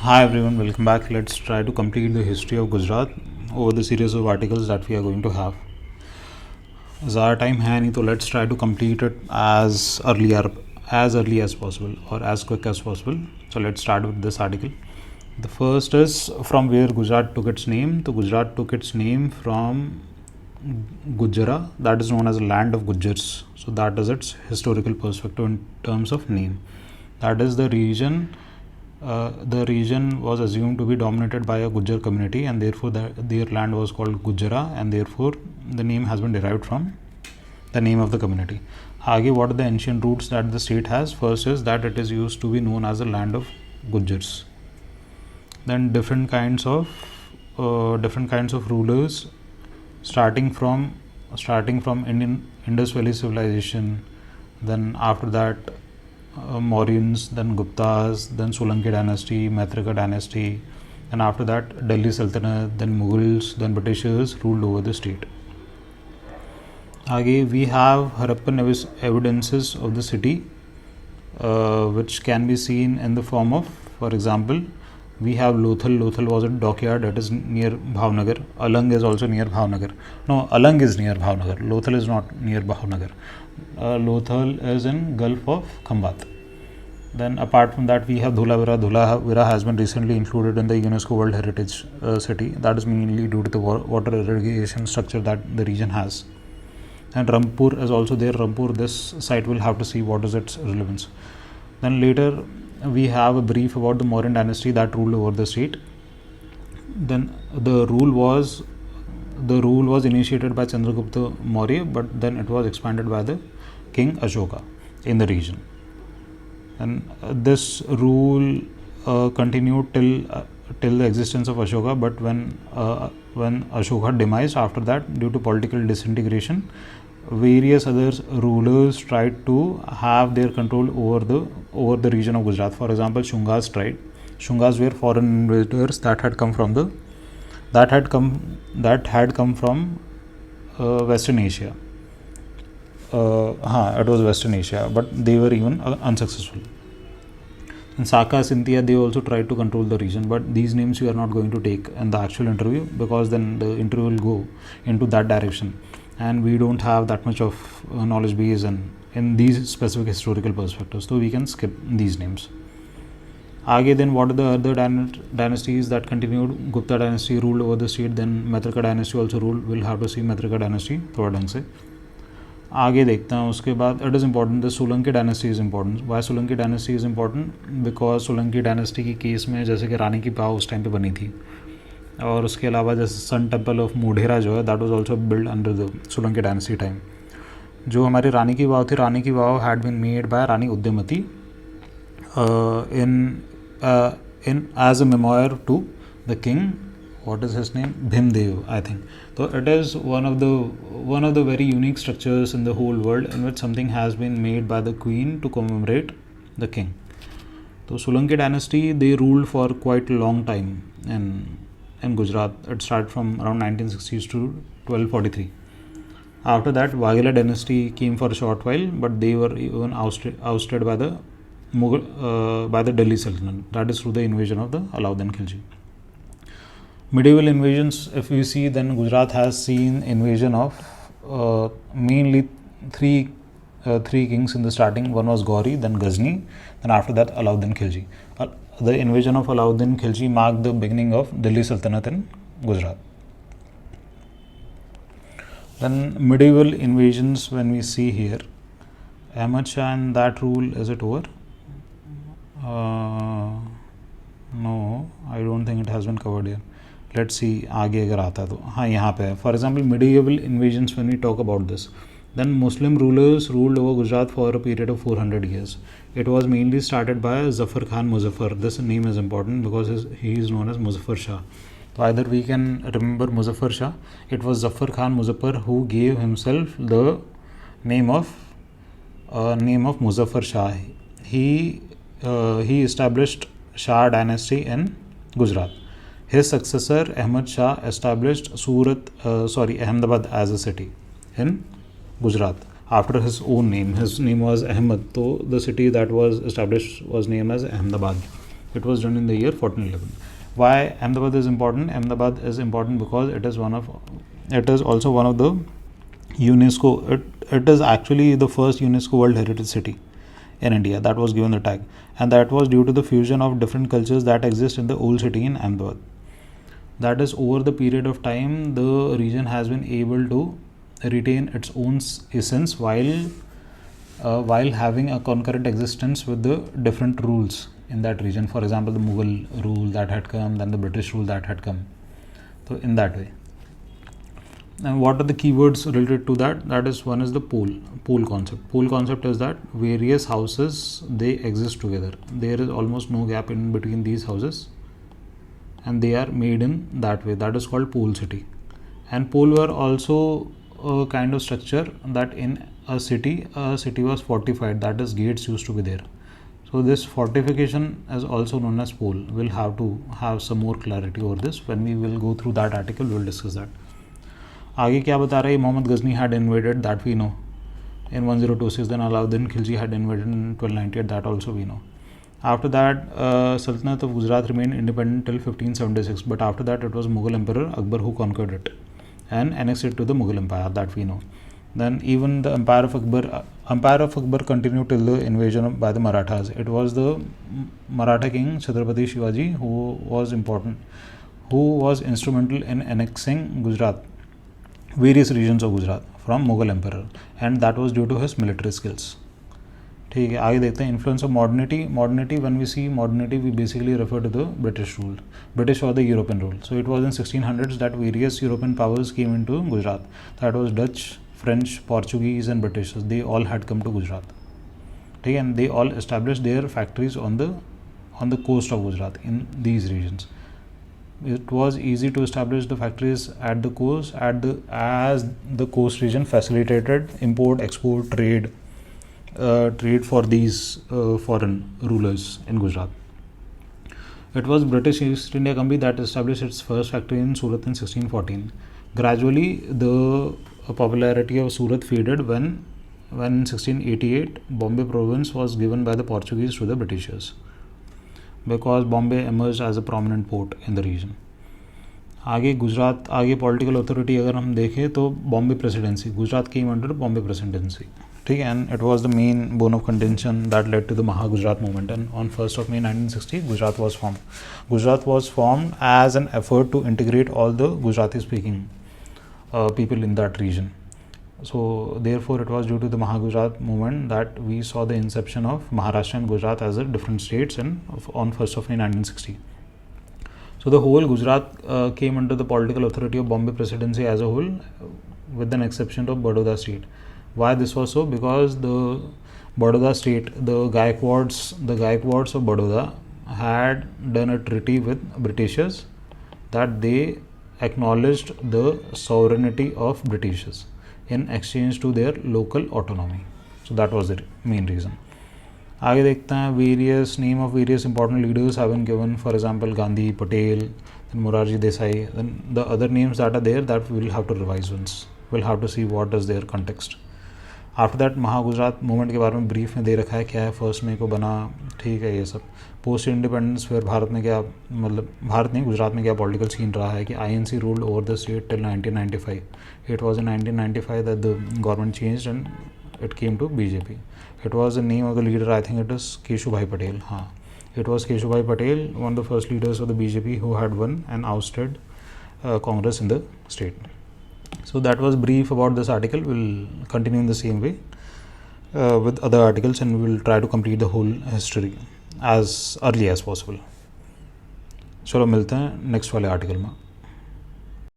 Hi everyone, welcome back. Let's try to complete the history of Gujarat over the series of articles that we are going to have. ज़्यादा time है नहीं, तो let's try to complete it as early as possible or as quick as possible. So let's start with this article. The first is from where Gujarat took its name. So Gujarat took its name from Gujarat, that is known as the land of Gujars. So that is its historical perspective in terms of name. That is the region. The region was assumed to be dominated by a Gujar community, and therefore their land was called Gujarat, and therefore the name has been derived from the name of the community. Aage, what are the ancient roots that the state has? First is that it is used to be known as the land of Gujars. Then different kinds of rulers, starting from Indus Valley civilization. Then after that, Mauryans, then Guptas, then Solanki dynasty, Maitrika dynasty, and after that Delhi Sultanate, then Mughals, then Britishers ruled over the state. Again, we have Harappan evidences of the city, which can be seen in the form of, for example, we have Lothal. Lothal was a dockyard that is near Bhavnagar. Alang is also near Bhavnagar. No, Alang is near Bhavnagar. Lothal is not near Bhavnagar. Lothal is in Gulf of Khambat. Then apart from that, we have Dholavira. Dholavira has been recently included in the UNESCO World Heritage City. That is mainly due to the water irrigation structure that the region has. And Rampur is also there. Rampur, this site will have to see what is its relevance. Then later we have a brief about the Mauryan dynasty that ruled over the state. Then the rule was initiated by Chandragupta Maurya, but then it was expanded by the King Ashoka in the region. And this rule continued till the existence of Ashoka, but when Ashoka demised, after that, due to political disintegration, various other rulers tried to have their control over the region of Gujarat. For example, Shungas tried. Shungas were foreign invaders that had come from Western Asia. It was Western Asia, but they were even unsuccessful. In Saka, Scinthia, they also tried to control the region, but these names we are not going to take in the actual interview, because then the interview will go into that direction, and we don't have that much of knowledge base in these specific historical perspectives, so we can skip these names. Aage, then what are the other dynasties that continued? Gupta dynasty ruled over the state, then Maitrika dynasty also ruled. We'll have to see Maitrika dynasty थोड़ा ढंग से. आगे देखते हैं. उसके बाद it is important the Solanki dynasty is important. Why Solanki dynasty is important? Because Solanki dynasty की case में जैसे कि रानी की वाव उस टाइम पे बनी थी, और उसके अलावा जैसे सन टेम्पल ऑफ मोढेरा जो है that was also build under the Solanki dynasty time. जो हमारी रानी की वाव थी, Rani ki Vav had been made by Rani Udayamati in as a memoir to the king. What is his name? Bhimdev, I think. So it is one of the very unique structures in the whole world in which something has been made by the queen to commemorate the king. So Solanki dynasty, they ruled for quite a long time in Gujarat. It started from around 1960s to 1243. After that, Waghela dynasty came for a short while, but they were even ousted by the Delhi Sultanate. That is through the invasion of the Alauddin Khilji. Medieval invasions, if you see, then Gujarat has seen invasion of mainly three kings in the starting. One was Gauri, then Ghazni, then after that Alauddin Khilji. The invasion of Alauddin Khilji marked the beginning of Delhi Sultanate in Gujarat. Then medieval invasions, when we see here, Ahmad Shah and that rule, is it over? No, I don't think it has been covered here. Let's see आगे अगर आता है तो. हाँ, यहाँ पे है. For example, medieval invasions, when we talk about this, then Muslim rulers ruled over Gujarat for a period of 400 years. It was mainly started by Zafar Khan Muzaffar. This name is important because he is known as Muzaffar Shah. So either we can remember Muzaffar Shah. It was Zafar Khan Muzaffar who gave himself the name of Muzaffar Shah. He established Shah dynasty in Gujarat. His successor Ahmad Shah established Ahmedabad as a city in Gujarat after his own name. His name was Ahmad, so the city that was established was named as Ahmedabad. It was done in the year 1411. Why Ahmedabad is important? Ahmedabad is important because it is also one of the UNESCO. It is actually the first UNESCO World Heritage City in India that was given the tag, and that was due to the fusion of different cultures that exist in the old city in Ahmedabad. That is, over the period of time, the region has been able to retain its own essence while having a concurrent existence with the different rules in that region. For example, the Mughal rule that had come, then the British rule that had come. So in that way. And what are the keywords related to that? That is, one is the pole concept. Pole concept is that various houses, they exist together. There is almost no gap in between these houses, and they are made in that way. That is called pole city. And pole were also a kind of structure that in a city was fortified. That is, gates used to be there. So this fortification is also known as pole. We'll have to have some more clarity over this. When we will go through that article, we will discuss that. आगे क्या बता रहा है? Muhammad Ghazni had invaded, that we know, in 1026. Then Alauddin Khilji had invaded in 1298, that also we know. After that, Sultanate of Gujarat remained independent till 1576, but after that it was Mughal Emperor Akbar who conquered it and annexed it to the Mughal Empire, that we know. Then even the Empire of Akbar continued till the invasion by the Marathas. It was the Maratha king Chhatrapati Shivaji who was instrumental in annexing various regions of Gujarat from Mughal Emperor, and that was due to his military skills. ठीक है, आगे देखते हैं influence of modernity. When we see modernity, we basically refer to the British or the European rule. So it was in 1600s that various European powers came into Gujarat. That was Dutch, French, Portuguese and British. They all had come to Gujarat. Okay, and they all established their factories on the coast of Gujarat in these regions. It was easy to establish the factories at the coast as the coast region facilitated import, export, trade for these foreign rulers in Gujarat. It was British East India Company that established its first factory in Surat in 1614. Gradually, the popularity of Surat faded when in 1688 Bombay province was given by the Portuguese to the Britishers, because Bombay emerged as a prominent port in the region. आगे political authority अगर हम देखें तो Bombay Presidency, Gujarat came under Bombay Presidency. ठीक है, and it was the main bone of contention that led to the Maha Gujarat movement. And on 1st of May 1960 Gujarat was formed as an effort to integrate all the Gujarati speaking people in that region. So therefore it was due to the Maha Gujarat movement that we saw the inception of Maharashtra and Gujarat as a different states on 1st of May 1960. So the whole Gujarat came under the political authority of Bombay Presidency as a whole, with an exception of Baroda state. Why this was so? Because the Baroda state, the Gaikwads of Baroda had done a treaty with Britishers that they acknowledged the sovereignty of Britishers in exchange to their local autonomy. So that was the main reason. आगे देखते हैं various name of various important leaders have been given. For example, Gandhi, Patel, then Morarji Desai. Then the other names that are there that we will have to revise once. We'll have to see what is their context. After that, महा Gujarat movement के बारे में brief में दे रखा है, क्या है 1 मई को बना, ठीक है ये सब. पोस्ट इंडिपेंडेंस फिर भारत नहीं, गुजरात में क्या पॉलिटिकल सीन रहा है कि INC ruled over the state till 1995. It was in 1995 that the government changed and it came to BJP. It was the name of the leader, I think it is Keshubhai Patel. It was Keshubhai Patel, one of the first leaders of the BJP who had won and ousted Congress in the state. So that was brief about this article. We'll continue in the same way with other articles, and we will try to complete the whole history as early as possible. चलो मिलते हैं next वाले article में.